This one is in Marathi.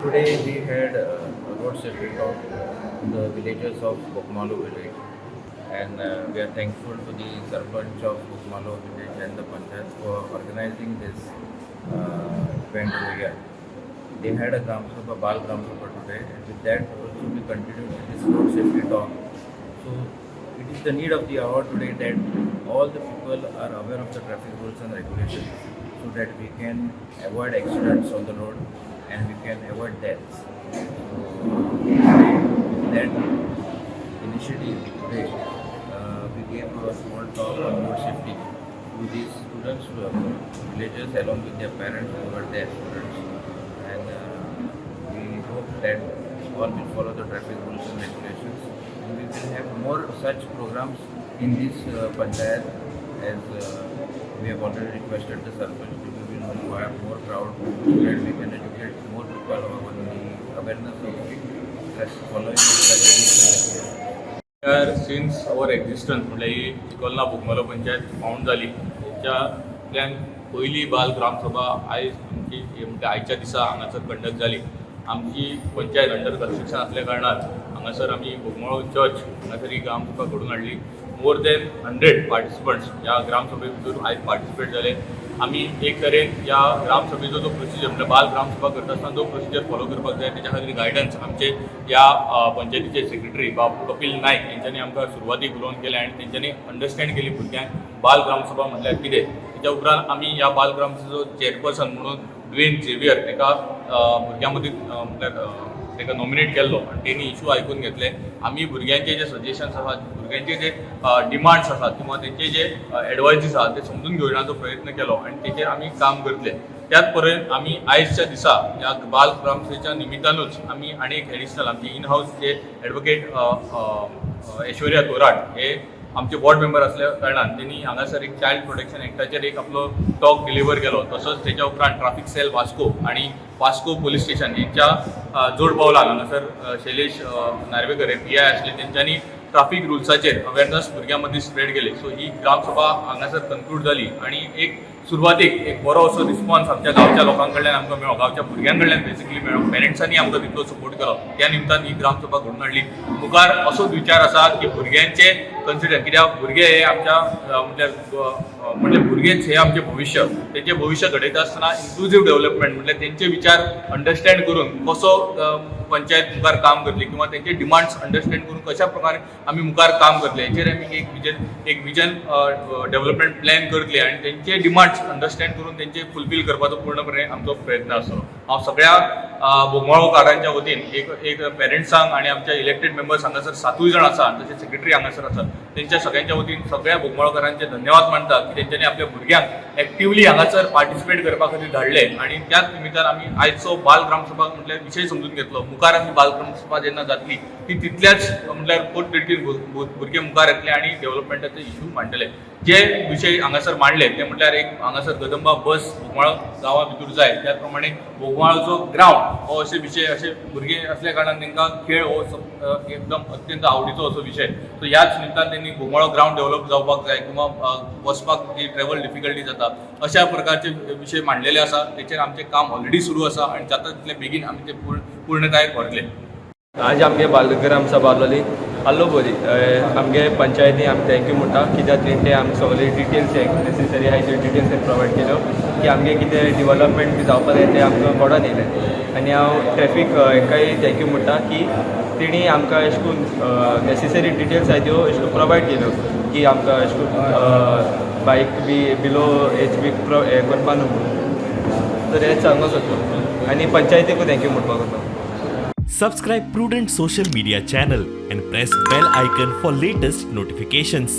Today we had a road safety talk in the villages of Bokmalo village, and we are thankful to the Sarpanch of Bokmalo village and the Panchayat for organizing this event over here. They had a Gram Sabha, Bal Gram Sabha today, and with that also we continue with this road safety talk. So it is the need of the hour today that all the people are aware of the traffic rules and regulations so that we can avoid accidents on the road and we can avoid deaths. So with that initiative today, we gave a small talk on road safety to these students, villagers along with their parents who were their students, and we hope that all will follow the traffic rules and regulations. And we will have more such programs in this panchayat as we have already requested the Sarpanch. We will require more crowd so that we can educate more people on the awareness of following the traffic rules. Since our existence म्हणजे ही इकोलना बोगमालो पंचायत फावंड जाली त्याच्यातल्यान पयली बाल ग्रामसभा आयज आमची म्हणजे आयच्या दिसा हांगासर कंडक्ट जाली. आमची पंचायत अंडर कन्स्ट्रक्शन असल्या कारणान हांगासर आमी बोगमाळो चर्च हांगासर ही ग्रामसभा घडून हाडली. मोर देन 100 पार्टिसिपंट्स ह्या ग्रामसभे भितर आयज पार्टिसिपेट जाले. आमी एक तरेन ह्या ग्रामसभेचो जो प्रोसिजर म्हणजे बाल ग्रामसभा करता आसतना जो प्रोसिजर फॉलो करपाक जाय तेच्या खातीर गायडन्स आमचे ह्या पंचायतीचे सेक्रेटरी बाब कपिल नायक हेंच्यांनी आमकां सुरवातीक उलोवन केलें आनी तेंच्यांनी अंडरस्टँड केली भुरग्यांक बाल ग्रामसभा म्हटल्यार कितें. तेच्या उपरांत आमी ह्या बाल ग्रामसभेचो चेअरपर्सन म्हणून ड्वेन झेवियर ताका भुरग्यां मदीं म्हटल्यार ताका नॉमिनेट केल्लो आनी तेणी इशू आयकून घेतले. आमी भुरग्यांचे जे सजेशन्स आसात, भुरग्यांचे जे डिमांड्स आसात किंवा तेंचे जे एडवायजीस आसात ते समजून घेवपाचो प्रयत्न केलो आनी तेचेर आमी काम करतले. त्याच पर्यंत आमी आयजच्या दिसा ह्या बाल ग्रामसभेच्या निमित्तानूच आमी आनी एक एडिशनल आमचे इन हाऊस जे एडवोकेट ऐश्वर्या तोराट हे आमचे बोर्ड मेंबर असल्या कारणान त्यांनी हांगासर एक चायल्ड प्रोटेक्शन एक्टाचेर एक आपलो टॉक डिलिव्हर केलो. तसोच तेच्या उपरांत ट्राफिक सेल वास्को आणि वास्को पोलीस स्टेशन यांच्या जोड पावलान हांगासर शैलेश नार्वेकर हे PI आसले तेंच्यांनी ट्राफिक रुल्साचेर अवेरनस भुरग्यां मदीं स्प्रेड केली. सो ही ग्रामसभा हांगासर कन्क्लूड जाली आनी एक सुरवातीक एक बरो असो रिस्पॉन्स आमच्या गांवच्या लोकां कडल्यान आमकां मेळ्ळो, गांवच्या भुरग्यां कडल्यान बेसिकली मेळ्ळो. पेरंट्सांनी आमकां तितलो सपोर्ट केलो. त्या निमतान ही ग्रामसभा घडून हाडली. मुखार असोच विचार आसा की भुरग्यांचे कन्सिडर, कित्याक भुरगे हे आमच्या म्हणजे भुरगेच हे आमचे भविष्य, तेंचे भविष्य घडयता आसतना इन्क्लुझिव्ह डेव्हलपमेंट म्हणजे तेंचे विचार अंडरस्टँड करून कसो पंचायत मुखार काम करतली किंवा तेंचे डिमांड्स अंडरस्टँड करून कशा प्रकारे आमी मुखार काम करतले हेचेर आमी एक विजन डेव्हलपमेंट प्लॅन करतले आनी तेंचे डिमांड्स अंडरस्टँड करून तेंचे फुलफील करपाचो पूर्णपणे आमचो प्रयत्न आसतलो. हांव सगळ्या बोगमाळोकारांच्या वतीन एक पेरंट्सांक आनी आमच्या इलेक्टेड मेंबर्स हांगासर 7 जाण आसा, तशें सेक्रेटरी हांगासर आसा, तेंच्या सगळ्यांच्या वतीन सगळ्या बोगमाळोकारांचे धन्यवाद मानता की तेंच्यांनी आपल्या भुरग्यांक एक्टिवली हांगासर पार्टिसिपेट करपा खातीर धाडले. आनी त्याच निमित्तान आमी आयचो बाल ग्रामसभा म्हटल्यार विशय समजून घेतलो. मुखार आमी बाल ग्रामसभा जेन्ना जातली ती तितल्याच म्हटल्यार पोटतिडकीन भुरगे मुखार येतले आनी डेव्हलपमेंटाचे इशू मांडटले. जे विशय हांगासर मांडले ते म्हटल्यार एक हांगासर कदंबा बस बोगमाळो गांवा भितर जाय, त्याच प्रमाणे बोगमाळोचो ग्रावंड हो अशे विशय, अशे भुरगे असल्या कारणान तांकां खेळ हो एकदम अत्यंत आवडीचो असो विशय. सो ह्याच निमतान त्यांनी बोगमाळो ग्रावंड डेव्हलप जावपाक जाय किंवा वचपाक जी ट्रॅव्हल डिफिकल्टी जाता अशा प्रकारचे विशय मांडलेले आसा. तेचेर आमचें काम ऑलरेडी सुरू आसा आनी जाता तितले बेगीन आमी ते पूर्णतायेक व्हरतले. आज आमगे बालग्राम सभा आसलोली बरी. आमगे पंचायती आमी थँक्यू म्हणटा कित्याक तेंचे आमकां सगळे डिटेल्स नेसेसरी आहाय त्यो डिटेल्स प्रोवायड केल्यो की आमगे कितें डिवेलपमेंट बी जावपा जाय तें आमकां कोडोन येयलें. आनी हांव ट्रॅफीक हेकाय थँक्यू म्हणटा की तेणी आमकां अशें करून नेसेसरी डिटेल्स आहाय त्यो अशें करून प्रोवायड केल्यो की आमकां अशें करून बायक बी बिलो एज बी हे करपा न्हू म्हणून. तर हेंच सांगूंक सोदलो आनी पंचायतीकूय थँक्यू म्हणपाक सोदलो. Subscribe Prudent social media channel and press bell icon for latest notifications.